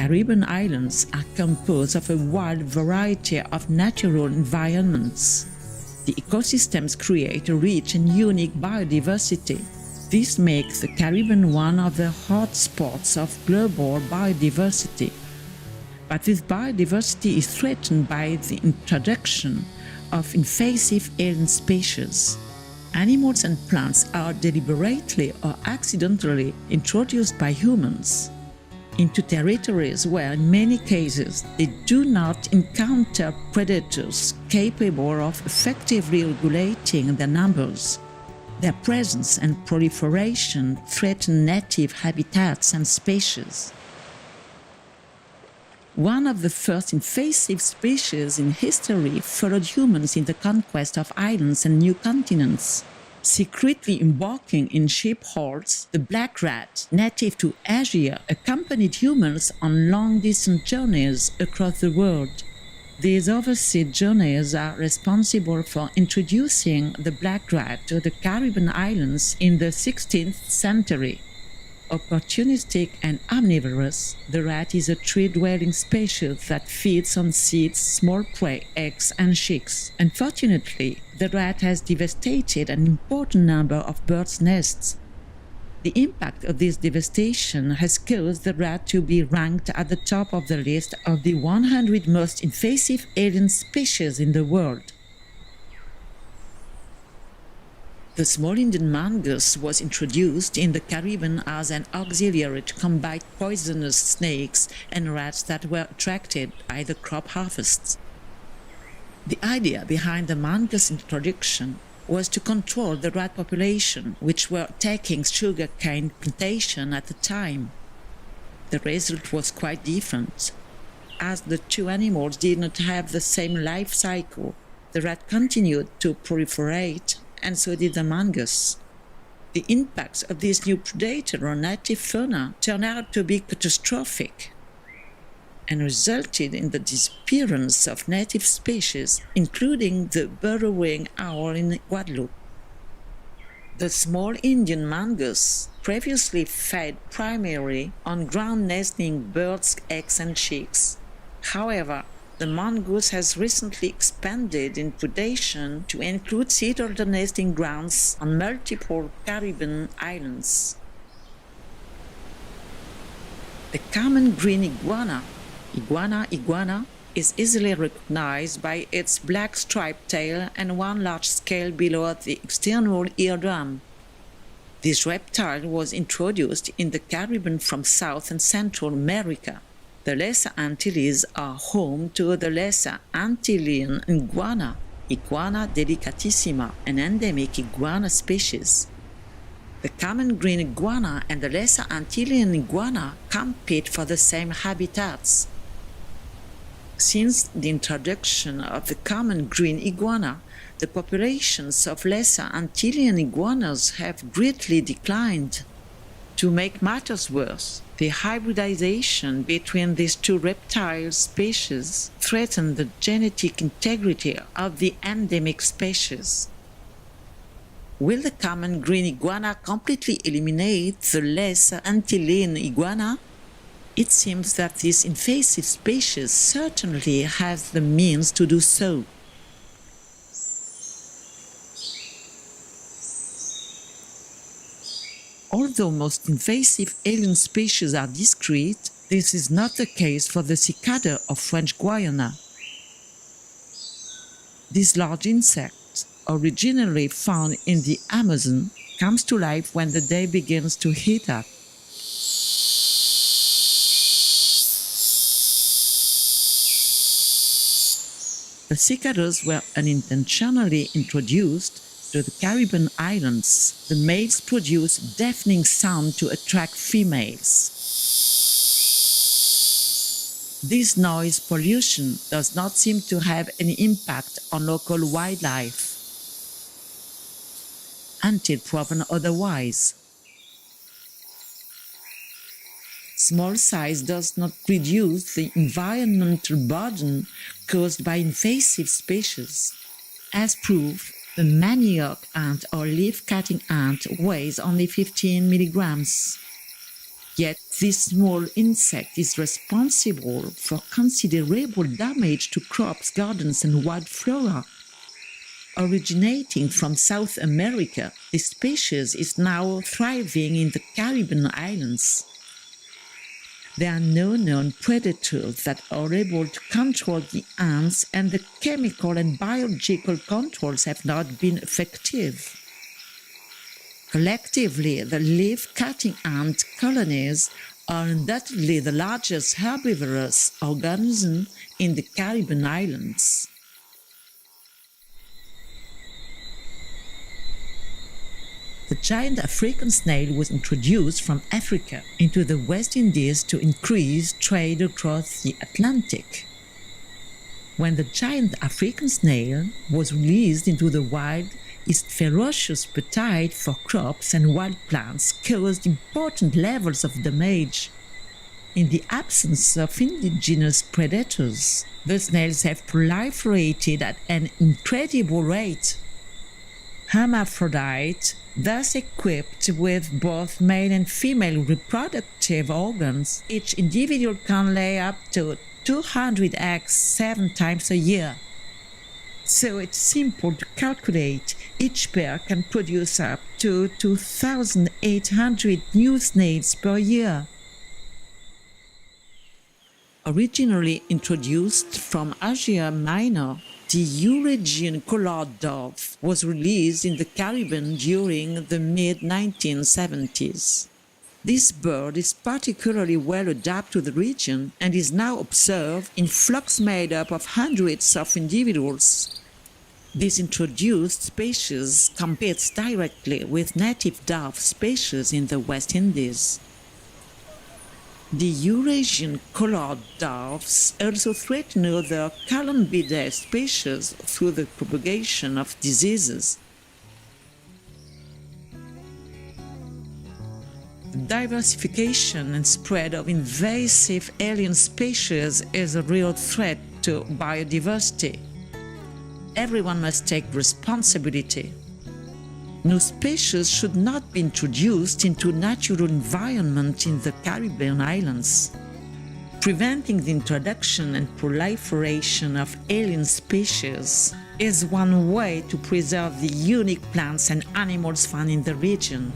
Caribbean islands are composed of a wide variety of natural environments. The ecosystems create a rich and unique biodiversity. This makes the Caribbean one of the hotspots of global biodiversity. But this biodiversity is threatened by the introduction of invasive alien species. Animals and plants are deliberately or accidentally introduced by humans into territories where in many cases they do not encounter predators capable of effectively regulating their numbers. Their presence and proliferation threaten native habitats and species. One of the first invasive species in history followed humans in the conquest of islands and new continents. Secretly embarking in ship holds, the black rat, native to Asia, accompanied humans on long-distance journeys across the world. These overseas journeys are responsible for introducing the black rat to the Caribbean islands in the 16th century. Opportunistic and omnivorous, the rat is a tree-dwelling species that feeds on seeds, small prey, eggs, and chicks. Unfortunately, the rat has devastated an important number of birds' nests. The impact of this devastation has caused the rat to be ranked at the top of the list of the 100 most invasive alien species in the world. The small Indian mongoose was introduced in the Caribbean as an auxiliary to combat poisonous snakes and rats that were attracted by the crop harvests. The idea behind the mongoose introduction was to control the rat population, which were attacking sugarcane plantation at the time. The result was quite different. As the two animals did not have the same life cycle, the rat continued to proliferate, and so did the mongoose. The impacts of this new predator on native fauna turned out to be catastrophic and resulted in the disappearance of native species, including the burrowing owl in Guadeloupe. The small Indian mongoose previously fed primarily on ground-nesting birds' eggs and chicks. However, the mongoose has recently expanded in predation to include seed-holder nesting grounds on multiple Caribbean islands. The common green iguana, Iguana, is easily recognized by its black striped tail and one large scale below the external eardrum. This reptile was introduced in the Caribbean from South and Central America. The Lesser Antilles are home to the Lesser Antillean iguana, Iguana delicatissima, an endemic iguana species. The common green iguana and the Lesser Antillean iguana compete for the same habitats. Since the introduction of the common green iguana, the populations of Lesser Antillean iguanas have greatly declined. To make matters worse, the hybridization between these two reptile species threatened the genetic integrity of the endemic species. Will the common green iguana completely eliminate the Lesser Antillean iguana? It seems that this invasive species certainly has the means to do so. Although most invasive alien species are discrete, this is not the case for the cicada of Frenchguayana. This large insect, originally found in the Amazon, comes to life when the day begins to heat up. The cicadas were unintentionally introduced to the Caribbean islands. The males produce deafening sound to attract females. This noise pollution does not seem to have any impact on local wildlife, until proven otherwise. Small size does not reduce the environmental burden caused by invasive species. As proof, the manioc ant or leaf-cutting ant weighs only 15 milligrams. Yet this small insect is responsible for considerable damage to crops, gardens, and wild flora. Originating from South America, this species is now thriving in the Caribbean islands. There are no known predators that are able to control the ants, and the chemical and biological controls have not been effective. Collectively, the leaf-cutting ant colonies are undoubtedly the largest herbivorous organism in the Caribbean islands. The giant African snail was introduced from Africa into the West Indies to increase trade across the Atlantic. When the giant African snail was released into the wild, its ferocious appetite for crops and wild plants caused important levels of damage. In the absence of indigenous predators, the snails have proliferated at an incredible rate. Hermaphrodites, thus equipped with both male and female reproductive organs, each individual can lay up to 200 eggs 7 times a year. So it's simple to calculate. Each pair can produce up to 2,800 new snails per year. Originally introduced from Asia Minor, the Eurasian collared dove was released in the Caribbean during the mid-1970s. This bird is particularly well adapted to the region and is now observed in flocks made up of hundreds of individuals. This introduced species competes directly with native dove species in the West Indies. The Eurasian collared doves also threaten other Columbidae species through the propagation of diseases. The diversification and spread of invasive alien species is a real threat to biodiversity. Everyone must take responsibility. New species should not be introduced into natural environment in the Caribbean islands. Preventing the introduction and proliferation of alien species is one way to preserve the unique plants and animals found in the region.